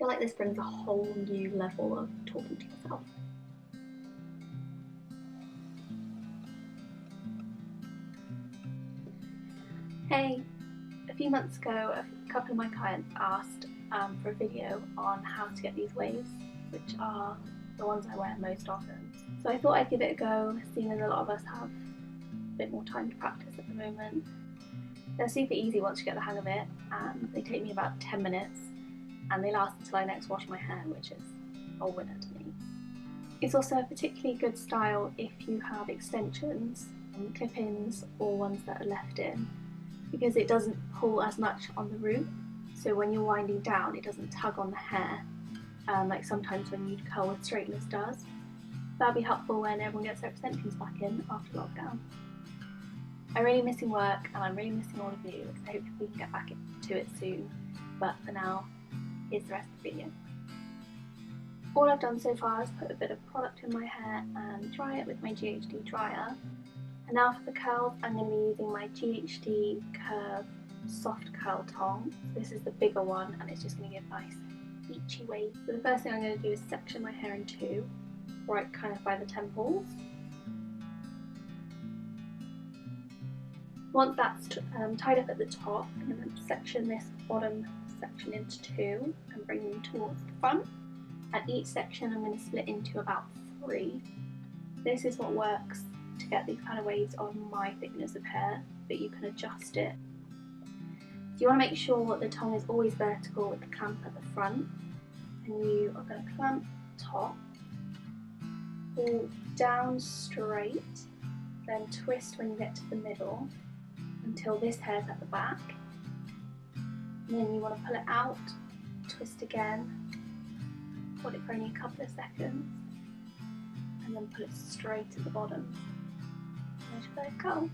feel like this brings a whole new level of talking to yourself. Hey, a few months ago a couple of my clients asked for a video on how to get these waves, which are the ones I wear most often. So I thought I'd give it a go, seeing as a lot of us have a bit more time to practice at the moment. They're super easy once you get the hang of it, and they take me about 10 minutes, and they last until I next wash my hair, which is a winner to me. It's also a particularly good style if you have extensions, clip-ins or ones that are left in, because it doesn't pull as much on the root, so when you're winding down it doesn't tug on the hair like sometimes when you curl with straighteners does. That'll be helpful when everyone gets their extensions back in after lockdown. I'm really missing work and I'm really missing all of you, so hopefully we can get back to it soon, but for now, here's the rest of the video. All I've done so far is put a bit of product in my hair and dry it with my GHD dryer. And now for the curls, I'm going to be using my GHD Curve Soft Curl Tong. This is the bigger one and it's just going to give nice beachy wave. So the first thing I'm going to do is section my hair in two, right kind of by the temples. Once that's tied up at the top, I'm going to section this bottom section into two and bring them towards the front. At each section I'm going to split into about 3. This is what works to get these kind of waves on my thickness of hair, but you can adjust it. So you want to make sure the tongue is always vertical with the clamp at the front, and you are going to clamp top, pull down straight, then twist when you get to the middle until this hair's at the back, and then you want to pull it out, twist again, hold it for only a couple of seconds, and then pull it straight at the bottom. There's your curl.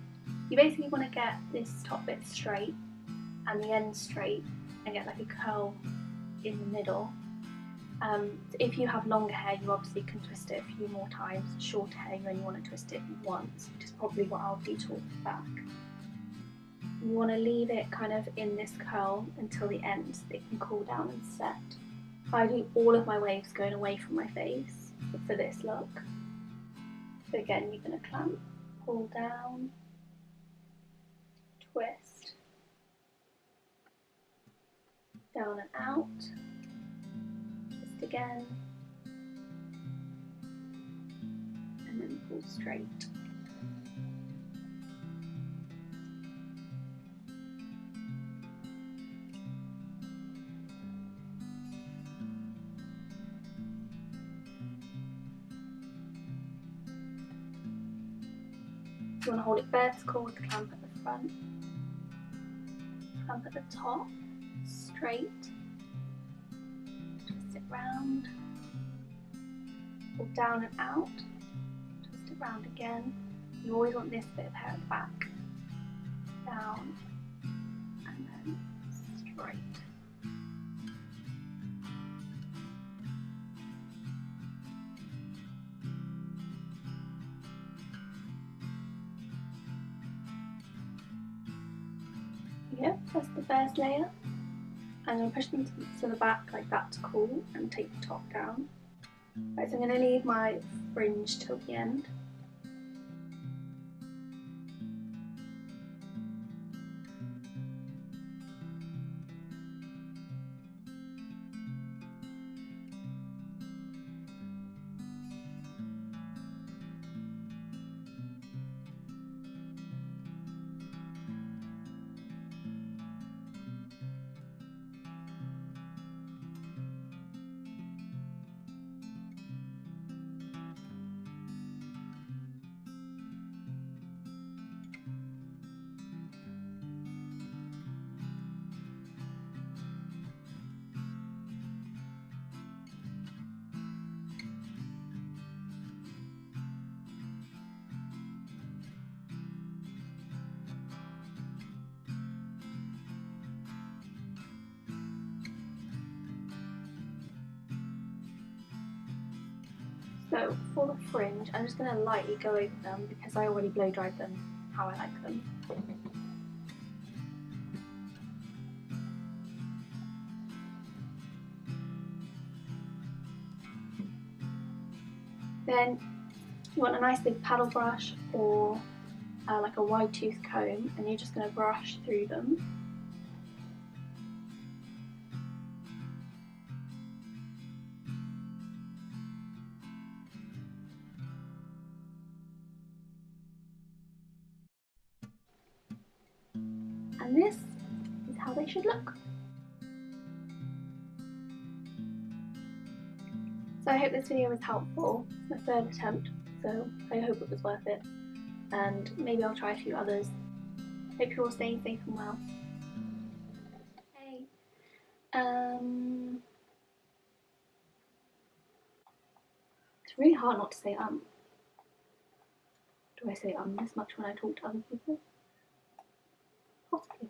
You basically want to get this top bit straight and the end straight and get like a curl in the middle. If you have longer hair, you obviously can twist it a few more times. Shorter hair, you only want to twist it once, which is probably what I'll do towards the back. You want to leave it kind of in this curl until the end so it can cool down and set. I do all of my waves going away from my face for this look. So again, you're going to clamp, pull down, twist, down and out, twist again, and then pull straight. You want to hold it vertical with the clamp at the front, clamp at the top, straight, twist it round, pull down and out, twist it round again. You always want this bit of hair at the back, down and then straight. Yeah, that's the first layer. I'm going to push them to the back like that to cool and take the top down. Right, so I'm going to leave my fringe till the end. So for the fringe, I'm just going to lightly go over them because I already blow dried them how I like them. Then you want a nice big paddle brush or like a wide tooth comb, and you're just going to brush through them. And this is how they should look. So I hope this video was helpful. It's my third attempt, so I hope it was worth it. And maybe I'll try a few others. Hope you're all staying safe and well. Hey. It's really hard not to say Do I say this much when I talk to other people? Possibly.